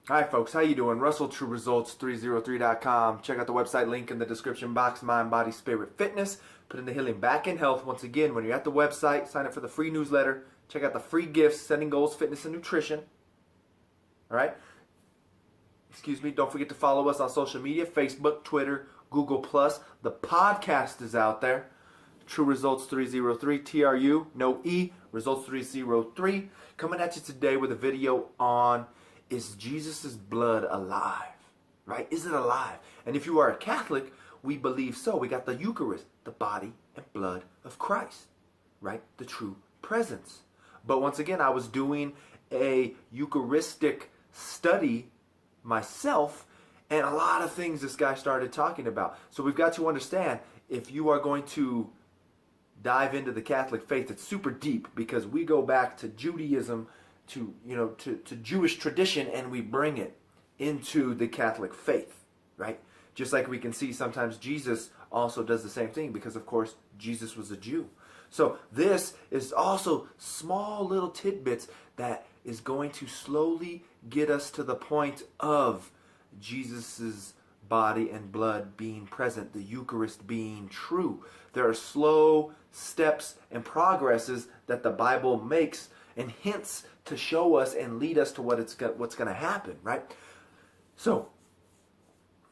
Hi folks, how you doing? Russell, TrueResults303.com. Check out the website link in the description box. Mind, Body, Spirit, Fitness. Put in the healing back in health. Once again, when you're at the website, sign up for the free newsletter. Check out the free gifts, Setting Goals, Fitness, and Nutrition. Alright? Excuse me, don't forget to follow us on social media, Facebook, Twitter, Google+. The podcast is out there. True Results 303, TRU, no E, Results 303. Coming at you today with a video on, is Jesus' blood alive? Right? Is it alive? And if you are a Catholic, we believe so. We got the Eucharist, the body and blood of Christ. Right? The true presence. But once again, I was doing a Eucharistic study myself, and a lot of things this guy started talking about. So we've got to understand, if you are going to dive into the Catholic faith, it's super deep, because we go back to Judaism, to Jewish tradition, and we bring it into the Catholic faith, right? Just like we can see sometimes Jesus also does the same thing, because of course Jesus was a Jew. So this is also small little tidbits that is going to slowly get us to the point of Jesus's body and blood being present, the Eucharist being true. There are slow steps and progresses that the Bible makes and hints to show us and lead us to what's going to happen, right? So,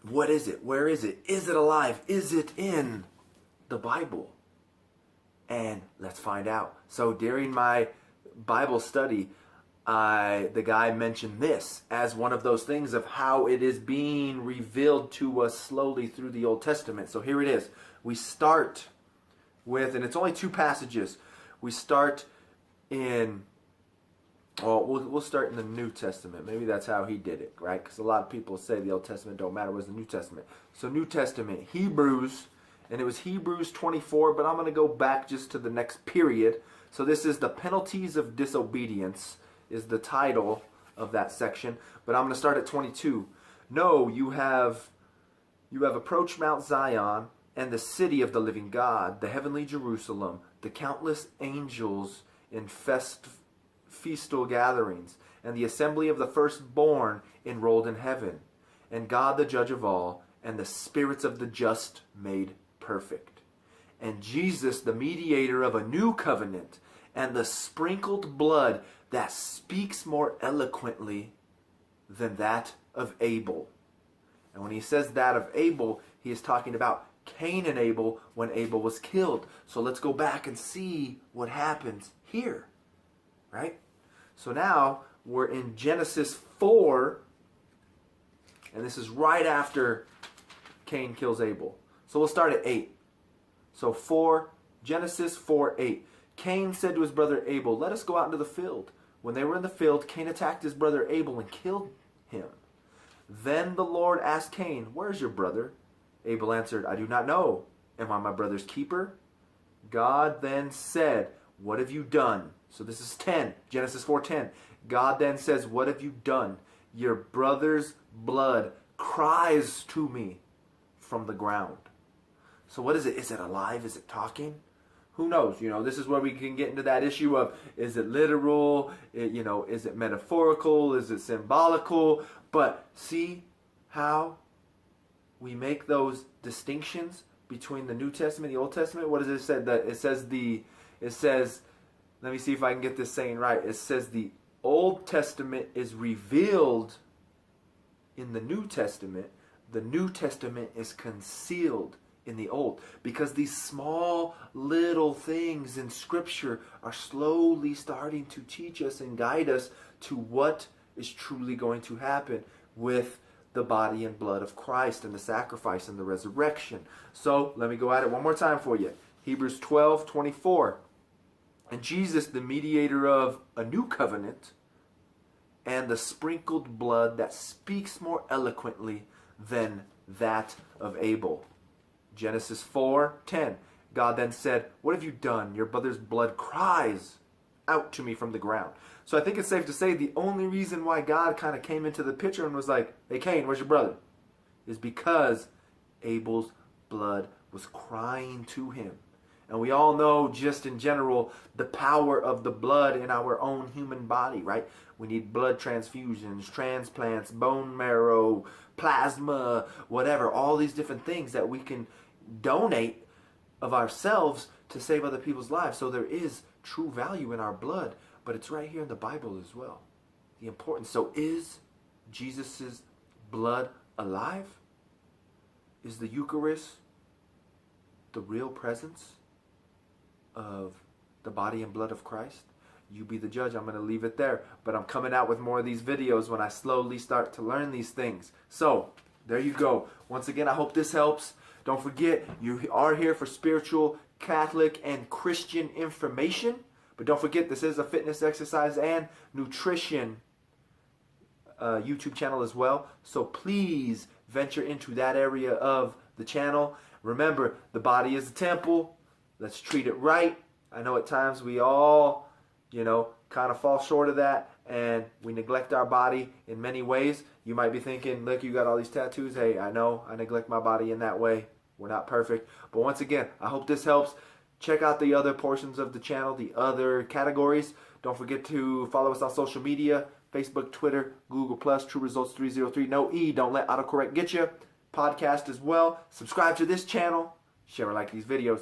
what is it? Where is it? Is it alive? Is it in the Bible? And let's find out. So during my Bible study, the guy mentioned this as one of those things of how it is being revealed to us slowly through the Old Testament. So here it is. We start with, and it's only two passages. We start in, we'll start in the New Testament. Maybe that's how he did it, right? Because a lot of people say the Old Testament don't matter. What's the New Testament? So New Testament, Hebrews, and it was Hebrews 24, but I'm going to go back just to the next period. So this is the penalties of disobedience, is the title of that section. But I'm going to start at 22. No, you have approached Mount Zion and the city of the living God, the heavenly Jerusalem, the countless angels in festal gatherings, and the assembly of the firstborn enrolled in heaven, and God the judge of all, and the spirits of the just made perfect, and Jesus the mediator of a new covenant, and the sprinkled blood that speaks more eloquently than that of Abel. And when he says that of Abel, he is talking about Cain and Abel when Abel was killed. So let's go back and see what happens here, right? So now we're in Genesis 4, and this is right after Cain kills Abel. So we'll start at 8. So Genesis 4:8. Cain said to his brother Abel, "Let us go out into the field." When they were in the field, Cain attacked his brother Abel and killed him. Then the Lord asked Cain, "Where is your brother?" Abel answered, "I do not know. Am I my brother's keeper?" God then said, "What have you done?" So this is 10, Genesis 4:10. God then says, "What have you done? Your brother's blood cries to me from the ground." So what is it? Is it alive? Is it talking? Who knows? This is where we can get into that issue of, is it literal? Is it metaphorical? Is it symbolical? But see how we make those distinctions between the New Testament and the Old Testament? What does it say? It says, let me see if I can get this saying right. It says the Old Testament is revealed in the New Testament. The New Testament is concealed in the Old, because these small little things in Scripture are slowly starting to teach us and guide us to what is truly going to happen with the body and blood of Christ and the sacrifice and the resurrection. So let me go at it one more time for you. Hebrews 12:24. And Jesus, the mediator of a new covenant, and the sprinkled blood that speaks more eloquently than that of Abel. Genesis 4:10. God then said, "What have you done? Your brother's blood cries out to me from the ground." So I think it's safe to say the only reason why God kind of came into the picture and was like, "Hey Cain, where's your brother?" is because Abel's blood was crying to him. And we all know, just in general, the power of the blood in our own human body, right? We need blood transfusions, transplants, bone marrow, plasma, whatever, all these different things that we can donate of ourselves to save other people's lives. So there is true value in our blood, but it's right here in the Bible as well. The importance. So is Jesus's blood alive? Is the Eucharist the real presence of the body and blood of Christ? You be the judge. I'm going to leave it there. But I'm coming out with more of these videos when I slowly start to learn these things. So, there you go. Once again, I hope this helps. Don't forget, you are here for spiritual, Catholic, and Christian information. But don't forget, this is a fitness, exercise, and nutrition YouTube channel as well. So please venture into that area of the channel. Remember, the body is a temple. Let's treat it right. I know at times we all, kind of fall short of that, and we neglect our body in many ways. You might be thinking, look, you got all these tattoos. Hey, I know I neglect my body in that way. We're not perfect. But once again, I hope this helps. Check out the other portions of the channel, the other categories. Don't forget to follow us on social media, Facebook, Twitter, Google+, True Results 303. No E, don't let autocorrect get you. Podcast as well. Subscribe to this channel. Share or like these videos.